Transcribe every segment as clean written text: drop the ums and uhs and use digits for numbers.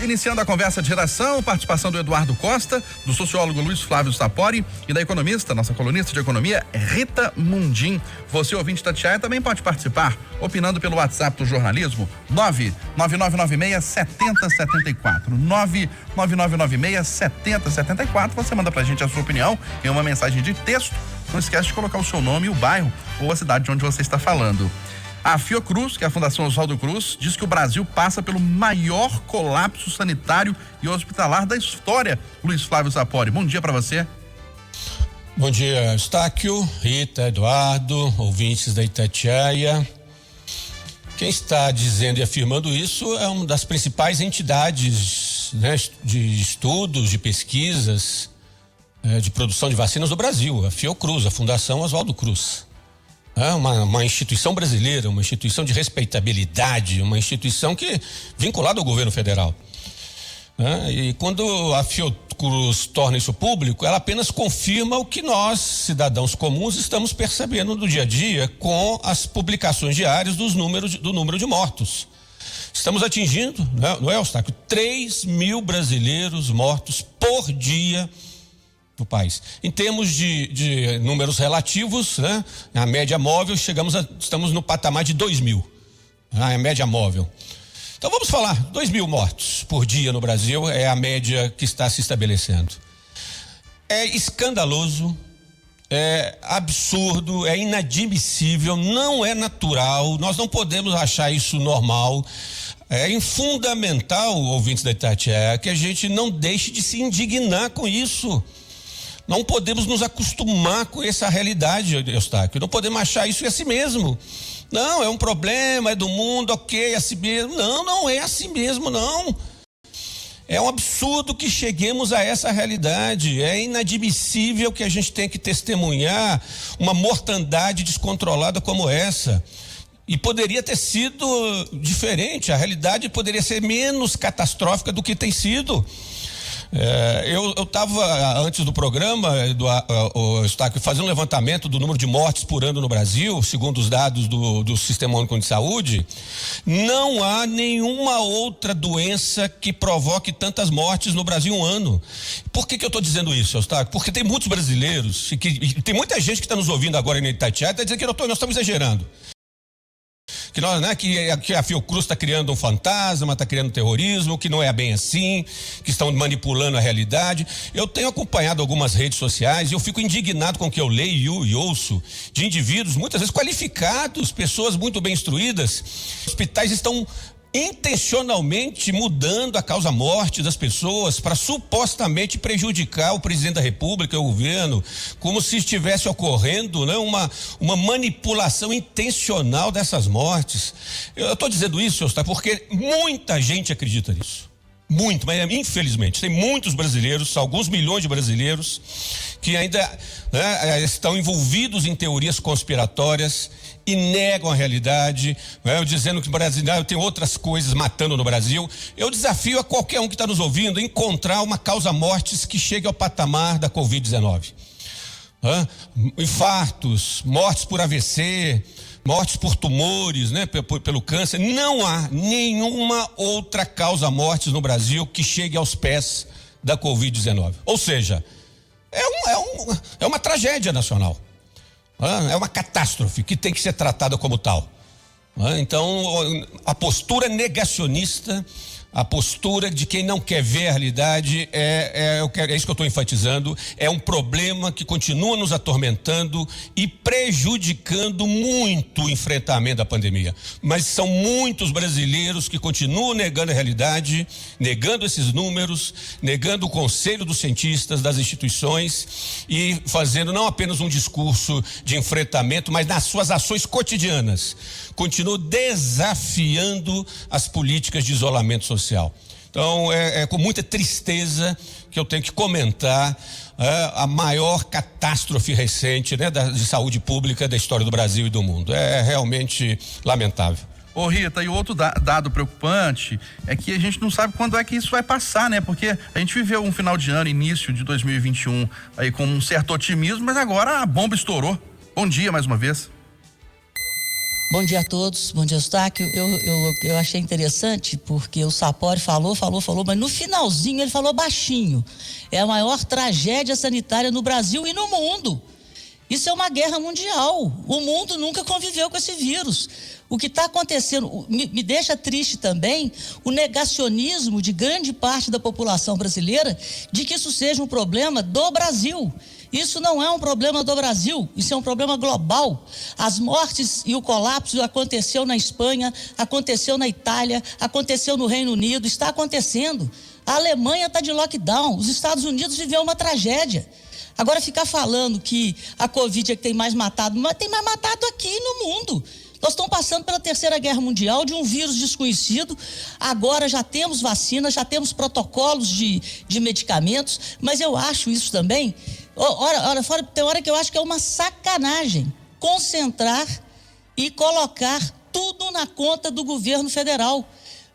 Iniciando a conversa de geração, participação do Eduardo Costa, do sociólogo Luiz Flávio Sapori e da economista, nossa colunista de economia, Rita Mundim. Você, ouvinte da Itatiaia, também pode participar, opinando pelo WhatsApp do jornalismo, 99996-7074. 99996-7074. Você manda pra gente a sua opinião em uma mensagem de texto. Não esquece de colocar o seu nome, o bairro ou a cidade de onde você está falando. A Fiocruz, que é a Fundação Oswaldo Cruz, diz que o Brasil passa pelo maior colapso sanitário e hospitalar da história. Luiz Flávio Sapori, bom dia para você. Bom dia, Eustáquio, Rita, Eduardo, ouvintes da Itatiaia. Quem está dizendo e afirmando isso é uma das principais entidades, né, de estudos, de pesquisas, de produção de vacinas do Brasil, a Fiocruz, a Fundação Oswaldo Cruz. É uma instituição brasileira, uma instituição de respeitabilidade, uma instituição que vinculada ao governo federal. E quando a Fiocruz torna isso público, ela apenas confirma o que nós, cidadãos comuns, estamos percebendo no dia a dia com as publicações diárias do número de mortos. Estamos atingindo, não é, Eustáquio, 3 mil brasileiros mortos por dia no país. Em termos de números relativos, né, a média móvel, estamos no patamar de 2.000, a média móvel. Então vamos falar, 2.000 mortos por dia no Brasil é a média que está se estabelecendo. É escandaloso, é absurdo, é inadmissível, não é natural, nós não podemos achar isso normal. É fundamental, ouvintes da Itatiaia, que a gente não deixe de se indignar com isso. Não podemos nos acostumar com essa realidade, Eustáquio. Não podemos achar isso assim mesmo. Não, é um problema, é do mundo, ok, é assim mesmo. Não é assim mesmo, não. É um absurdo que cheguemos a essa realidade. É inadmissível que a gente tenha que testemunhar uma mortandade descontrolada como essa. E poderia ter sido diferente, a realidade poderia ser menos catastrófica do que tem sido. Eu estava, antes do programa, Eustáquio, fazendo um levantamento do número de mortes por ano no Brasil, segundo os dados do Sistema Único de Saúde. Não há nenhuma outra doença que provoque tantas mortes no Brasil em um ano. Por que eu estou dizendo isso, Eustáquio? Porque tem muitos brasileiros, e tem muita gente que está nos ouvindo agora em Itatiaia, está dizendo que nós estamos exagerando. Que nós, né, que a Fiocruz está criando um fantasma, está criando terrorismo, que não é bem assim, que estão manipulando a realidade. Eu tenho acompanhado algumas redes sociais e eu fico indignado com o que eu leio e ouço de indivíduos, muitas vezes qualificados, pessoas muito bem instruídas. Hospitais estão intencionalmente mudando a causa-morte das pessoas para supostamente prejudicar o presidente da República, o governo, como se estivesse ocorrendo, né, uma manipulação intencional dessas mortes. Eu estou dizendo isso, Eustáquio, porque muita gente acredita nisso. Muito, mas infelizmente tem muitos brasileiros, alguns milhões de brasileiros que ainda, né, estão envolvidos em teorias conspiratórias e negam a realidade, né, dizendo que o Brasil tem outras coisas matando no Brasil. Eu desafio a qualquer um que está nos ouvindo a encontrar uma causa-mortes que chegue ao patamar da Covid-19. Infartos, mortes por AVC, mortes por tumores, né, pelo câncer. Não há nenhuma outra causa-mortes no Brasil que chegue aos pés da Covid-19. Ou seja, é uma tragédia nacional. É uma catástrofe que tem que ser tratada como tal. Então, a postura negacionista, a postura de quem não quer ver a realidade, é isso que eu estou enfatizando, é um problema que continua nos atormentando e prejudicando muito o enfrentamento da pandemia. Mas são muitos brasileiros que continuam negando a realidade, negando esses números, negando o conselho dos cientistas, das instituições e fazendo não apenas um discurso de enfrentamento, mas nas suas ações cotidianas, continuam desafiando as políticas de isolamento social. Então, é com muita tristeza que eu tenho que comentar a maior catástrofe recente, né, de saúde pública da história do Brasil e do mundo. É realmente lamentável. Ô Rita, e outro dado preocupante é que a gente não sabe quando é que isso vai passar, né? Porque a gente viveu um final de ano, início de 2021, aí com um certo otimismo, mas agora a bomba estourou. Bom dia mais uma vez. Bom dia a todos, bom dia, Eustáquio. Eu achei interessante porque o Sapori falou, mas no finalzinho ele falou baixinho. É a maior tragédia sanitária no Brasil e no mundo. Isso é uma guerra mundial. O mundo nunca conviveu com esse vírus. O que está acontecendo me deixa triste também o negacionismo de grande parte da população brasileira de que isso seja um problema do Brasil. Isso não é um problema do Brasil, isso é um problema global. As mortes e o colapso aconteceu na Espanha, aconteceu na Itália, aconteceu no Reino Unido, está acontecendo. A Alemanha está de lockdown, os Estados Unidos viveu uma tragédia. Agora ficar falando que a Covid é que tem mais matado, mas tem mais matado aqui no mundo. Nós estamos passando pela Terceira Guerra Mundial de um vírus desconhecido. Agora já temos vacinas, já temos protocolos de medicamentos, mas eu acho isso também. Tem hora que eu acho que é uma sacanagem concentrar e colocar tudo na conta do governo federal.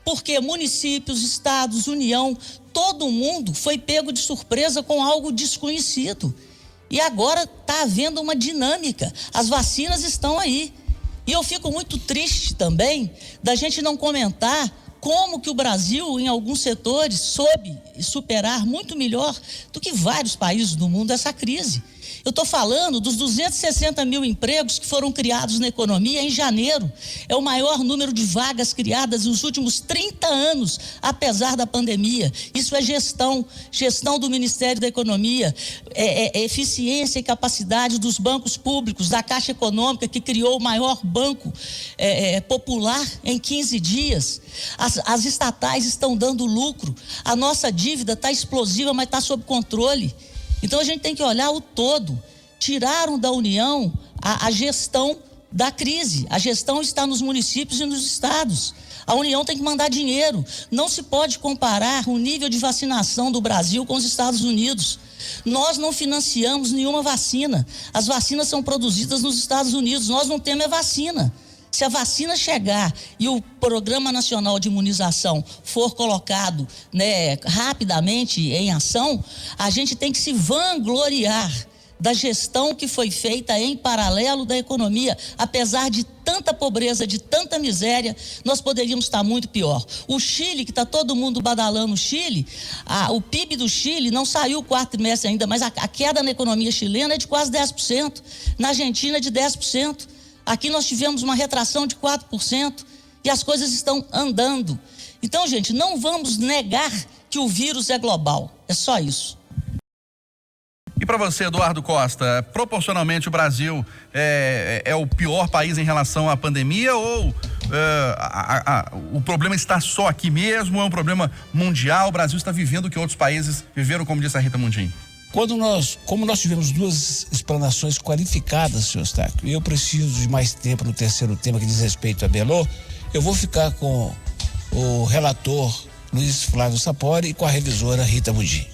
Porque municípios, estados, União, todo mundo foi pego de surpresa com algo desconhecido. E agora está havendo uma dinâmica. As vacinas estão aí. E eu fico muito triste também da gente não comentar como que o Brasil, em alguns setores, soube superar muito melhor do que vários países do mundo essa crise. Eu estou falando dos 260 mil empregos que foram criados na economia em janeiro. É o maior número de vagas criadas nos últimos 30 anos, apesar da pandemia. Isso é gestão do Ministério da Economia, é eficiência e capacidade dos bancos públicos, da Caixa Econômica, que criou o maior banco popular em 15 dias. As estatais estão dando lucro. A nossa dívida está explosiva, mas está sob controle. Então a gente tem que olhar o todo. Tiraram da União a gestão da crise. A gestão está nos municípios e nos estados. A União tem que mandar dinheiro. Não se pode comparar o nível de vacinação do Brasil com os Estados Unidos. Nós não financiamos nenhuma vacina. As vacinas são produzidas nos Estados Unidos. Nós não temos vacina. Se a vacina chegar e o Programa Nacional de Imunização for colocado, rapidamente em ação, a gente tem que se vangloriar da gestão que foi feita em paralelo da economia. Apesar de tanta pobreza, de tanta miséria, nós poderíamos estar muito pior. O Chile, que está todo mundo badalando o Chile, o PIB do Chile não saiu o quarto trimestre ainda, mas a queda na economia chilena é de quase 10%, na Argentina de 10%. Aqui nós tivemos uma retração de 4% e as coisas estão andando. Então, gente, não vamos negar que o vírus é global. É só isso. E para você, Eduardo Costa, proporcionalmente o Brasil é o pior país em relação à pandemia ou o problema está só aqui mesmo? É um problema mundial? O Brasil está vivendo o que outros países viveram, como disse a Rita Mundim? Como nós tivemos duas explanações qualificadas, senhor Eustáquio, e eu preciso de mais tempo no terceiro tema que diz respeito a Belo, eu vou ficar com o relator Luiz Flávio Sapori e com a revisora Rita Mundim.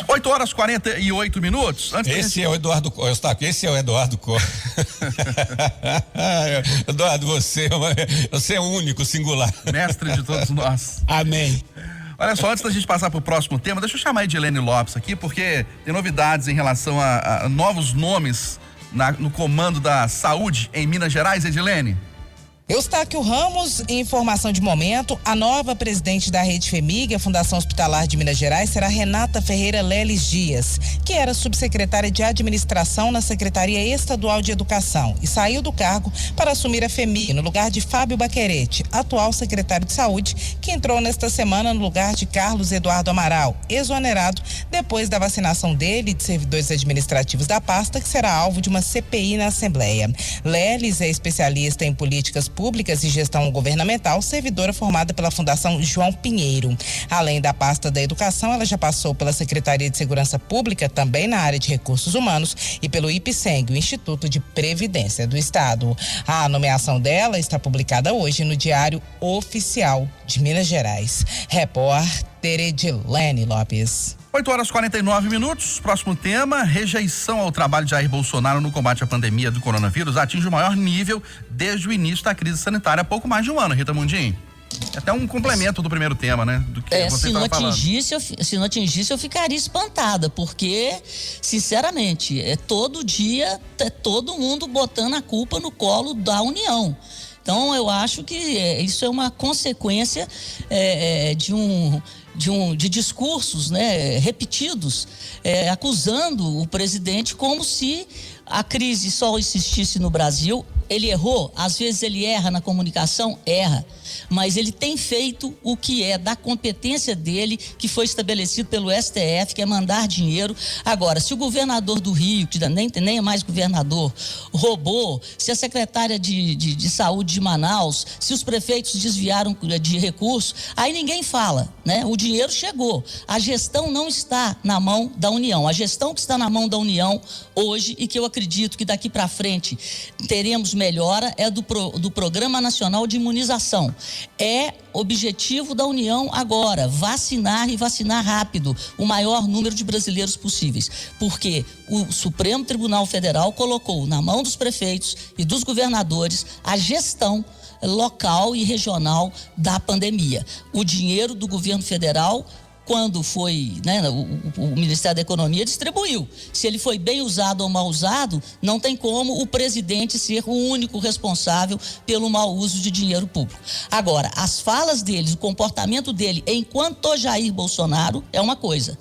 8h48. Esse é o Eduardo Eustáquio, esse é o Eduardo Costa. Eduardo, você é único, singular. Mestre de todos nós. Amém. Olha só, antes da gente passar para o próximo tema, deixa eu chamar a Edilene Lopes aqui, porque tem novidades em relação a novos nomes no comando da saúde em Minas Gerais, Edilene. Eustáquio Ramos, informação de momento, a nova presidente da Rede FEMIG, a Fundação Hospitalar de Minas Gerais, será Renata Ferreira Leles Dias, que era subsecretária de administração na Secretaria Estadual de Educação e saiu do cargo para assumir a FEMIG no lugar de Fábio Baquerete, atual secretário de Saúde, que entrou nesta semana no lugar de Carlos Eduardo Amaral, exonerado depois da vacinação dele e de servidores administrativos da pasta, que será alvo de uma CPI na Assembleia. Leles é especialista em políticas públicas e gestão governamental, servidora formada pela Fundação João Pinheiro. Além da pasta da educação, ela já passou pela Secretaria de Segurança Pública, também na área de recursos humanos, e pelo IPSENG, o Instituto de Previdência do Estado. A nomeação dela está publicada hoje no Diário Oficial de Minas Gerais. Repórter Edilene Lopes. 8h49. Próximo tema: rejeição ao trabalho de Jair Bolsonaro no combate à pandemia do coronavírus atinge o maior nível desde o início da crise sanitária há pouco mais de um ano. Rita Mundim. É até um complemento do primeiro tema, né? Do que você se não estava falando. se não atingisse, eu ficaria espantada, porque, sinceramente, todo dia, todo mundo botando a culpa no colo da União. Então, eu acho que isso é uma consequência de discursos, né, repetidos, acusando o presidente como se a crise só existisse no Brasil. Ele errou, às vezes ele erra na comunicação, mas ele tem feito o que é da competência dele, que foi estabelecido pelo STF, que é mandar dinheiro. Agora, se o governador do Rio, que nem é mais governador, roubou, se a secretária de saúde de Manaus, se os prefeitos desviaram de recursos, aí ninguém fala, né? O dinheiro chegou, a gestão não está na mão da União. A gestão que está na mão da União hoje, e que eu acredito que daqui para frente teremos melhora, é do Programa Nacional de Imunização. É objetivo da União agora, vacinar e vacinar rápido o maior número de brasileiros possíveis, porque o Supremo Tribunal Federal colocou na mão dos prefeitos e dos governadores a gestão local e regional da pandemia. O dinheiro do governo federal, quando foi, né, o Ministério da Economia distribuiu. Se ele foi bem usado ou mal usado, não tem como o presidente ser o único responsável pelo mau uso de dinheiro público. Agora, as falas dele, o comportamento dele enquanto Jair Bolsonaro é uma coisa.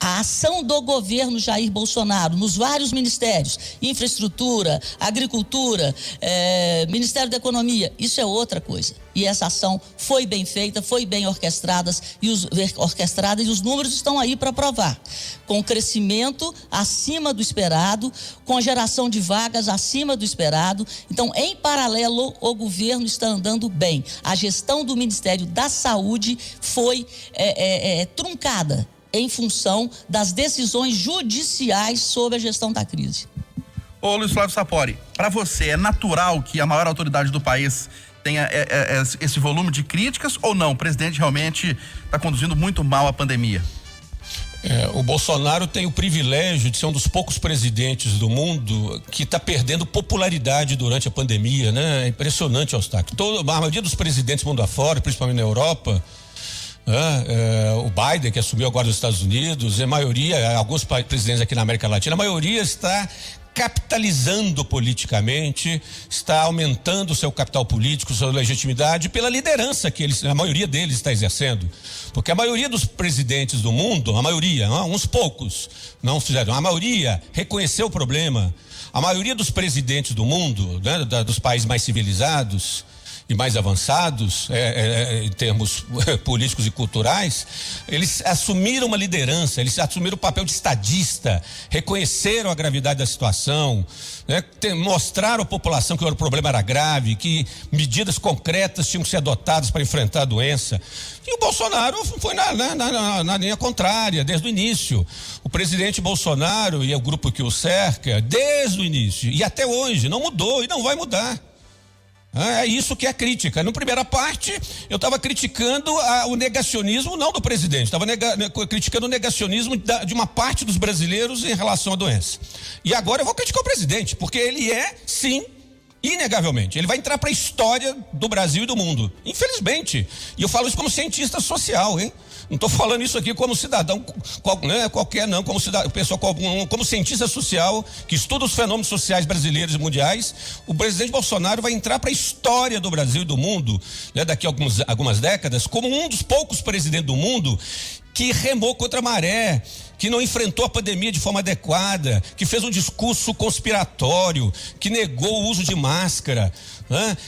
A ação do governo Jair Bolsonaro nos vários ministérios, infraestrutura, agricultura, Ministério da Economia, isso é outra coisa. E essa ação foi bem feita, foi bem orquestrada e os números estão aí para provar. Com crescimento acima do esperado, com a geração de vagas acima do esperado. Então, em paralelo, o governo está andando bem. A gestão do Ministério da Saúde foi truncada em função das decisões judiciais sobre a gestão da crise. Ô Luiz Flávio Sapori, para você é natural que a maior autoridade do país tenha esse volume de críticas ou não? O presidente realmente está conduzindo muito mal a pandemia? O Bolsonaro tem o privilégio de ser um dos poucos presidentes do mundo que está perdendo popularidade durante a pandemia, né? É impressionante, Eustáquio. A maioria dos presidentes mundo afora, principalmente na Europa, o Biden, que assumiu agora nos Estados Unidos, a maioria, alguns presidentes aqui na América Latina, a maioria está capitalizando politicamente, está aumentando o seu capital político, sua legitimidade pela liderança que a maioria deles está exercendo. Porque a maioria dos presidentes do mundo, uns poucos não fizeram, a maioria reconheceu o problema. A maioria dos presidentes do mundo, né, dos países mais civilizados e mais avançados em termos políticos e culturais, eles assumiram uma liderança, eles assumiram o papel de estadista, reconheceram a gravidade da situação, né, mostraram à população que o problema era grave, que medidas concretas tinham que ser adotadas para enfrentar a doença. E o Bolsonaro foi na linha contrária, desde o início. O presidente Bolsonaro e o grupo que o cerca, desde o início e até hoje, não mudou e não vai mudar. É isso que é crítica. Na primeira parte, eu estava criticando o negacionismo, não do presidente, estava criticando o negacionismo de uma parte dos brasileiros em relação à doença. E agora eu vou criticar o presidente, porque ele sim, inegavelmente, ele vai entrar para a história do Brasil e do mundo, infelizmente. E eu falo isso como cientista social, hein? Não estou falando isso aqui como cidadão qualquer, não, como cidadão, pessoa como cientista social que estuda os fenômenos sociais brasileiros e mundiais. O presidente Bolsonaro vai entrar para a história do Brasil e do mundo, né, daqui a algumas décadas, como um dos poucos presidentes do mundo que remou contra a maré, que não enfrentou a pandemia de forma adequada, que fez um discurso conspiratório, que negou o uso de máscara,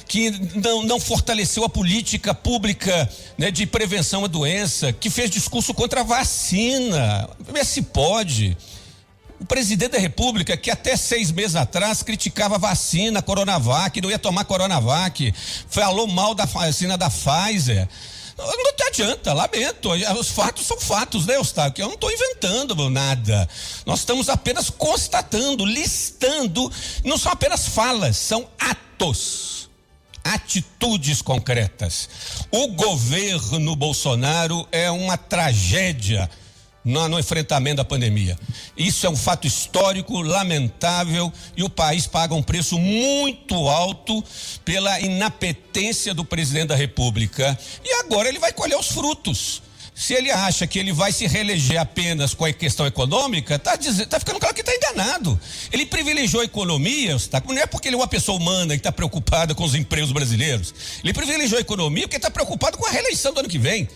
que não fortaleceu a política pública, né, de prevenção à doença, que fez discurso contra a vacina. Vê se pode. O presidente da República, que até 6 meses atrás criticava a vacina Coronavac, não ia tomar Coronavac, falou mal da vacina da Pfizer. Não te adianta, lamento. Os fatos são fatos, né, Eustáquio? Eu não estou inventando nada. Nós estamos apenas constatando, listando. Não são apenas falas, são atos, atitudes concretas. O governo Bolsonaro é uma tragédia no enfrentamento da pandemia. Isso é um fato histórico, lamentável, e o país paga um preço muito alto pela inapetência do presidente da República. E agora ele vai colher os frutos. Se ele acha que ele vai se reeleger apenas com a questão econômica, tá ficando claro que está enganado. Ele privilegiou a economia, não é porque ele é uma pessoa humana que está preocupada com os empregos brasileiros. Ele privilegiou a economia porque está preocupado com a reeleição do ano que vem.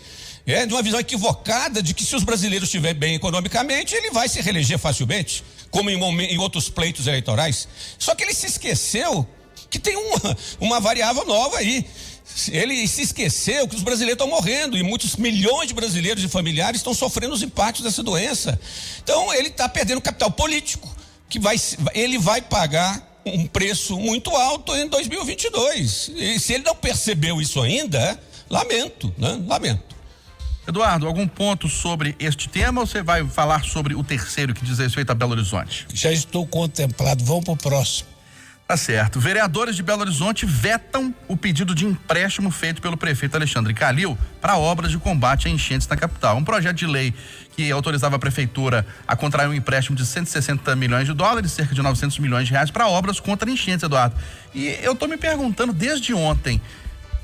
De uma visão equivocada de que se os brasileiros estiverem bem economicamente, ele vai se reeleger facilmente, como em outros pleitos eleitorais. Só que ele se esqueceu que tem uma variável nova aí. Ele se esqueceu que os brasileiros estão morrendo e muitos milhões de brasileiros e familiares estão sofrendo os impactos dessa doença. Então ele está perdendo capital político, ele vai pagar um preço muito alto em 2022. E se ele não percebeu isso ainda, lamento, né? Lamento. Eduardo, algum ponto sobre este tema ou você vai falar sobre o terceiro que diz respeito a Belo Horizonte? Já estou contemplado, vamos para o próximo. Tá certo. Vereadores de Belo Horizonte vetam o pedido de empréstimo feito pelo prefeito Alexandre Calil para obras de combate a enchentes na capital. Um projeto de lei que autorizava a prefeitura a contrair um empréstimo de 160 milhões de dólares, cerca de 900 milhões de reais, para obras contra enchentes, Eduardo. E eu tô me perguntando desde ontem,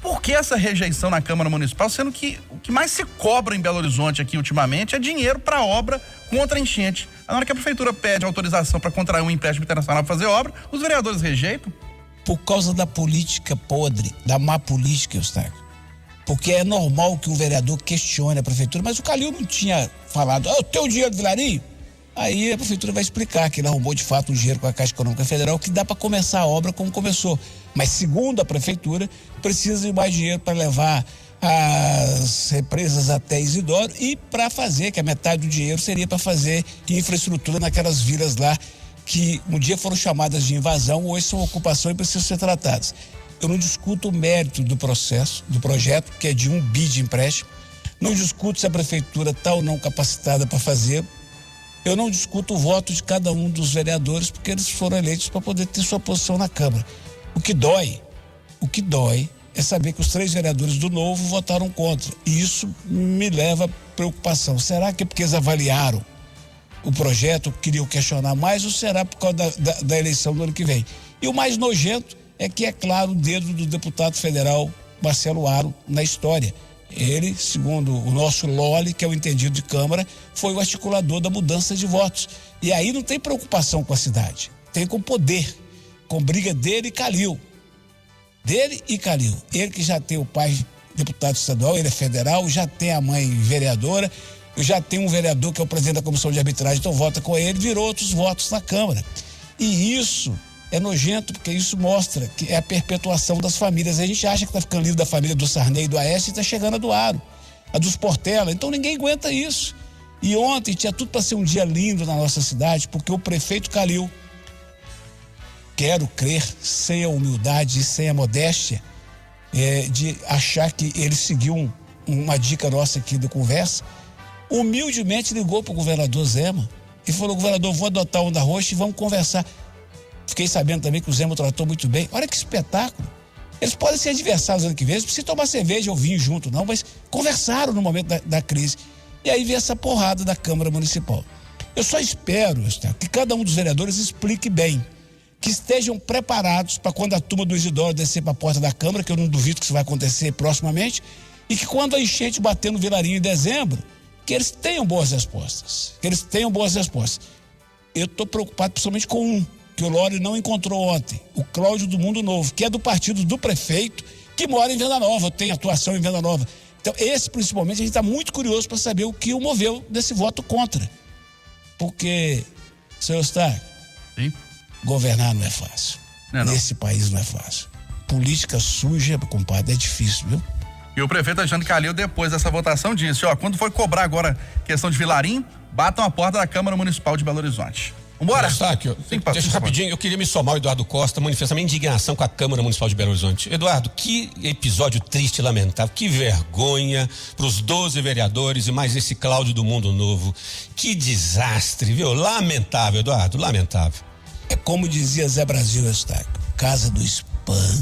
por que essa rejeição na Câmara Municipal, sendo que o que mais se cobra em Belo Horizonte aqui ultimamente é dinheiro para obra contra enchente. Na hora que a prefeitura pede autorização para contrair um empréstimo internacional para fazer obra, os vereadores rejeitam? Por causa da política podre, da má política, Eustáquio. Porque é normal que um vereador questione a prefeitura, mas o Calil não tinha falado, eu tenho dinheiro do Vilarinho? Aí a prefeitura vai explicar que ele arrumou de fato um dinheiro com a Caixa Econômica Federal que dá para começar a obra como começou. Mas segundo a prefeitura, precisa de mais dinheiro para levar as represas até Isidoro e para fazer, que a metade do dinheiro seria para fazer infraestrutura naquelas vilas lá que um dia foram chamadas de invasão, hoje são ocupação e precisam ser tratadas. Eu não discuto o mérito do processo, do projeto, que é de 1 bi de empréstimo. Não discuto se a prefeitura está ou não capacitada para fazer. Eu não discuto o voto de cada um dos vereadores, porque eles foram eleitos para poder ter sua posição na Câmara. O que dói é saber que os 3 vereadores do Novo votaram contra. E isso me leva a preocupação. Será que é porque eles avaliaram o projeto, queriam questionar mais, ou será por causa da eleição do ano que vem? E o mais nojento é que, é claro, o dedo do deputado federal Marcelo Aro na história. Ele, segundo o nosso Loli, que é o entendido de Câmara, foi o articulador da mudança de votos. E aí não tem preocupação com a cidade, tem com poder, com briga dele e Calil. Dele e Calil. Ele que já tem o pai deputado estadual, ele é federal, já tem a mãe vereadora, já tem um vereador que é o presidente da comissão de arbitragem, então vota com ele, virou outros votos na Câmara. E isso é nojento, porque isso mostra que é a perpetuação das famílias. A gente acha que está ficando livre da família do Sarney e do Aécio e está chegando a do Aro, a dos Portela. Então ninguém aguenta isso. E ontem tinha tudo para ser um dia lindo na nossa cidade, porque o prefeito Calil, quero crer, sem a humildade e sem a modéstia, de achar que ele seguiu uma dica nossa aqui da conversa, humildemente ligou para o governador Zema e falou: governador, vou adotar onda roxa e vamos conversar. Fiquei sabendo também que o Zema tratou muito bem. Olha que espetáculo. Eles podem ser adversários ano que vem, não precisa tomar cerveja ou vinho junto não, mas conversaram no momento da crise. E aí veio essa porrada da Câmara Municipal. Eu só espero, que cada um dos vereadores explique bem, que estejam preparados para quando a turma do Isidoro descer para a porta da Câmara, que eu não duvido que isso vai acontecer proximamente, e que quando a enchente bater no Vilarinho em dezembro, que eles tenham boas respostas. Eu estou preocupado principalmente com um, que o Lore não encontrou ontem, o Cláudio do Mundo Novo, que é do partido do prefeito, que mora em Venda Nova, tem atuação em Venda Nova. Então, esse principalmente, a gente está muito curioso para saber o que o moveu desse voto contra. Porque, senhor Eustáquio, governar não é fácil. Não. Nesse país não é fácil. Política suja, compadre, é difícil, viu? E o prefeito Alexandre Calil, depois dessa votação, disse, quando for cobrar agora questão de Vilarim, batam a porta da Câmara Municipal de Belo Horizonte. Vambora? Deixa rapidinho, eu queria me somar ao Eduardo Costa, manifestar minha indignação com a Câmara Municipal de Belo Horizonte. Eduardo, que episódio triste e lamentável, que vergonha para os 12 vereadores e mais esse Cláudio do Mundo Novo. Que desastre, viu? Lamentável, Eduardo, lamentável. É como dizia Zé Brasil, Eustáquio, casa do espanto.